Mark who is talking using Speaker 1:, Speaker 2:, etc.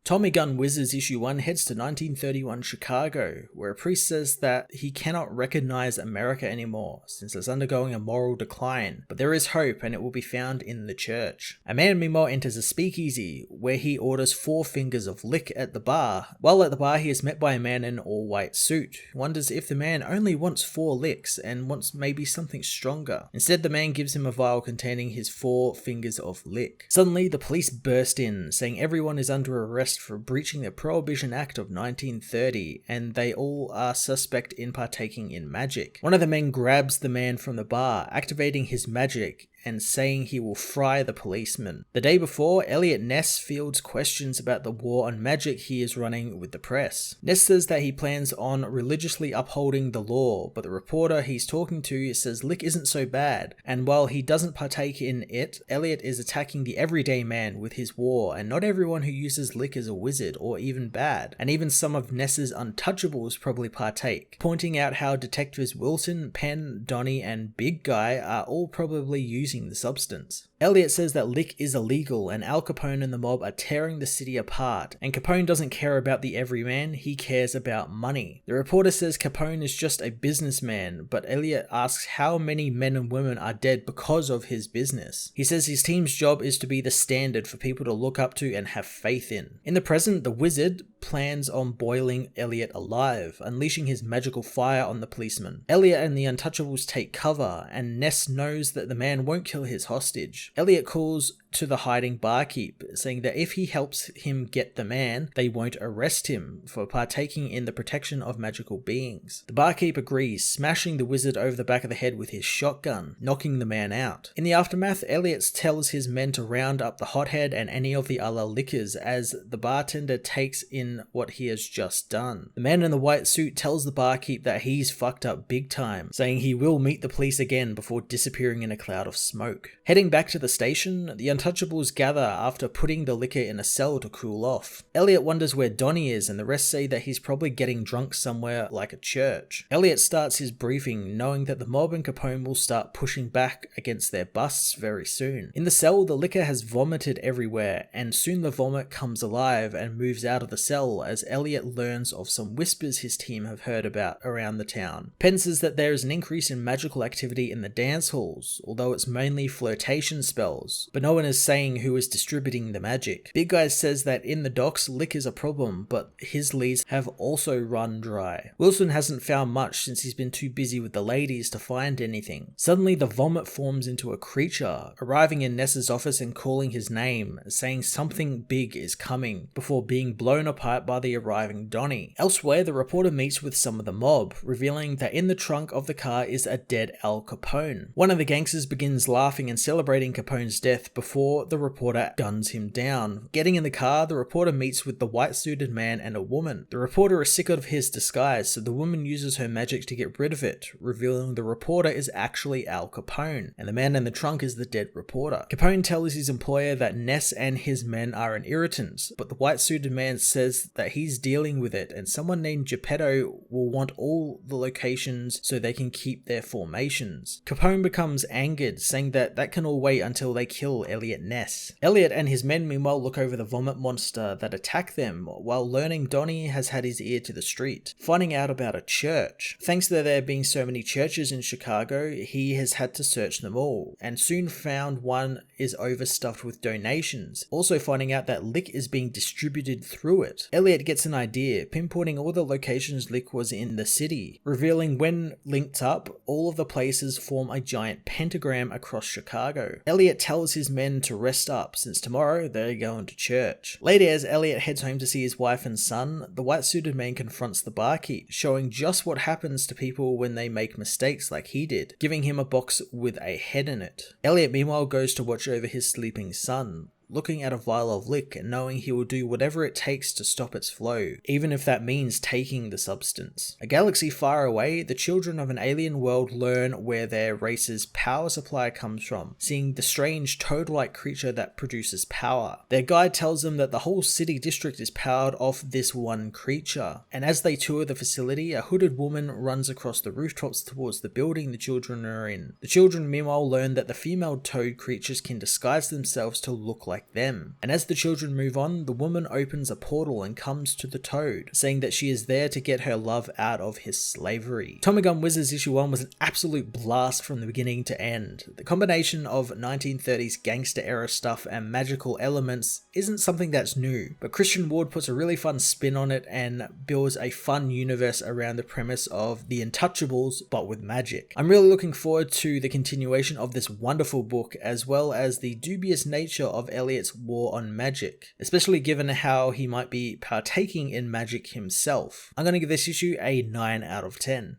Speaker 1: Tommy Gun Wizards issue 1 heads to 1931 Chicago, where a priest says that he cannot recognize America anymore since it's undergoing a moral decline, but there is hope and it will be found in the church. A man meanwhile enters a speakeasy where he orders 4 fingers of lick at the bar. While at the bar he is met by a man in an all-white suit, who wonders if the man only wants 4 licks and wants maybe something stronger. Instead, the man gives him a vial containing his 4 fingers of lick. Suddenly the police burst in, saying everyone is under arrest for breaching the Prohibition Act of 1930, and they all are suspect in partaking in magic. One of the men grabs the man from the bar, activating his magic and saying he will fry the policeman. The day before, Elliot Ness fields questions about the war on magic he is running with the press. Ness says that he plans on religiously upholding the law, but the reporter he's talking to says lick isn't so bad, and while he doesn't partake in it, Elliot is attacking the everyday man with his war, and not everyone who uses lick is a wizard or even bad, and even some of Ness's Untouchables probably partake, pointing out how detectives Wilson, Penn, Donnie, and Big Guy are all probably using the substance. Elliot says that lick is illegal and Al Capone and the mob are tearing the city apart, and Capone doesn't care about the everyman, he cares about money. The reporter says Capone is just a businessman, but Elliot asks how many men and women are dead because of his business. He says his team's job is to be the standard for people to look up to and have faith in. In the present, the wizard plans on boiling Elliot alive, unleashing his magical fire on the policeman. Elliot and the Untouchables take cover, and Ness knows that the man won't kill his hostage. Elliot calls to the hiding barkeep, saying that if he helps him get the man, they won't arrest him for partaking in the protection of magical beings. The barkeep agrees, smashing the wizard over the back of the head with his shotgun, knocking the man out. In the aftermath, Elliot tells his men to round up the hothead and any of the other liquors as the bartender takes in what he has just done. The man in the white suit tells the barkeep that he's fucked up big time, saying he will meet the police again before disappearing in a cloud of smoke. Heading back to the station, the Untouchables gather after putting the liquor in a cell to cool off. Elliot wonders where Donnie is, and the rest say that he's probably getting drunk somewhere like a church. Elliot starts his briefing, knowing that the mob and Capone will start pushing back against their busts very soon. In the cell, the liquor has vomited everywhere, and soon the vomit comes alive and moves out of the cell as Elliot learns of some whispers his team have heard about around the town. Penn says that there is an increase in magical activity in the dance halls, although it's mainly flirtation spells, but no one is saying who is distributing the magic. Big Guy says that in the docks, lick is a problem, but his leads have also run dry. Wilson hasn't found much since he's been too busy with the ladies to find anything. Suddenly, the vomit forms into a creature, arriving in Ness's office and calling his name, saying something big is coming, before being blown apart by the arriving Donnie. Elsewhere, the reporter meets with some of the mob, revealing that in the trunk of the car is a dead Al Capone. One of the gangsters begins laughing and celebrating Capone's death before the reporter guns him down. Getting in the car, the reporter meets with the white-suited man and a woman. The reporter is sick of his disguise, so the woman uses her magic to get rid of it, revealing the reporter is actually Al Capone, and the man in the trunk is the dead reporter. Capone tells his employer that Ness and his men are an irritant, but the white-suited man says that he's dealing with it, and someone named Geppetto will want all the locations so they can keep their formations. Capone becomes angered, saying that can all wait until they kill Elliot Ness. Elliot and his men meanwhile look over the vomit monster that attacked them, while learning Donnie has had his ear to the street, finding out about a church. Thanks to there being so many churches in Chicago, he has had to search them all, and soon found one is overstuffed with donations, also finding out that lick is being distributed through it. Elliot gets an idea, pinpointing all the locations lick was in the city, revealing when linked up, all of the places form a giant pentagram across Chicago. Elliot tells his men to rest up, since tomorrow they're going to church. Later, as Elliot heads home to see his wife and son, the white-suited man confronts the barkeep, showing just what happens to people when they make mistakes like he did, giving him a box with a head in it. Elliot meanwhile goes to watch over his sleeping son, looking at a vial of lick and knowing he will do whatever it takes to stop its flow, even if that means taking the substance. A galaxy far away, the children of an alien world learn where their race's power supply comes from, seeing the strange toad-like creature that produces power. Their guide tells them that the whole city district is powered off this one creature, and as they tour the facility, a hooded woman runs across the rooftops towards the building the children are in. The children meanwhile learn that the female toad creatures can disguise themselves to look like like them. And as the children move on, the woman opens a portal and comes to the Toad, saying that she is there to get her love out of his slavery. Tommy Gun Wizards issue 1 was an absolute blast from the beginning to end. The combination of 1930s gangster era stuff and magical elements isn't something that's new, but Christian Ward puts a really fun spin on it and builds a fun universe around the premise of the Untouchables but with magic. I'm really looking forward to the continuation of this wonderful book, as well as the dubious nature of Elliot's war on magic, especially given how he might be partaking in magic himself. I'm going to give this issue a 9 out of 10.